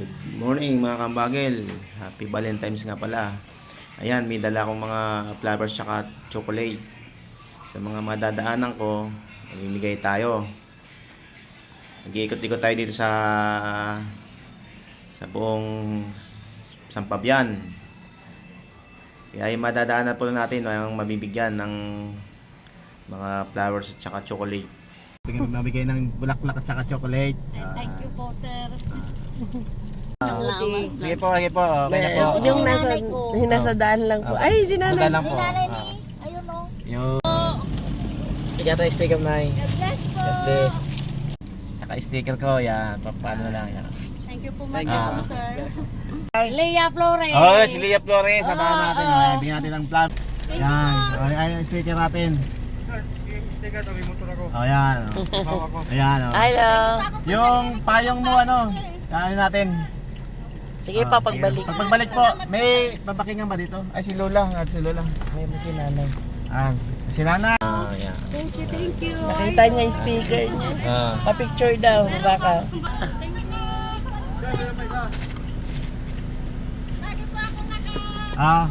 Good morning mga kambagel. Happy Valentine's nga pala. Ayan, may dala akong mga flowers tsaka chocolate. Sa mga madadaanan ko, mamimigay tayo. Nag-iikot-ikot tayo dito sa buong Sampabian. Kaya yung madadaanan po natin ang mabibigyan ng mga flowers at tsaka chocolate. Mabigay ng bulaklak at tsaka chocolate. Thank you po, sir. Sige po, sige po. Okay na po. Yung nasa daan lang po. Ay, si nanay. Daan lang po. Ayun o. Yung... Ika tayo sticker na eh. God bless po. Tsaka sticker ko, yan. Paano lang yan. Thank you po, Thank madam, you. sir. Leia Flores. Oh, si Leia Flores. Samahan natin. Oh, bigyan natin ng plan. Yan. Ay, yung sticker natin. Sticker to, may motor ako. Oh, yan. Ayan, oh. Hello. Yung payong mo, ano, ano natin. Sige pa, pagbalik. Pag pagbalik po, may babakingan ba dito? Ay, si Lola. Si Lola. May si nanay. Ah, si Nana. Ah, yan. Thank you, thank you. Nakita niya yung sticker niya. Ah. Pa-picture daw, baka. Ah.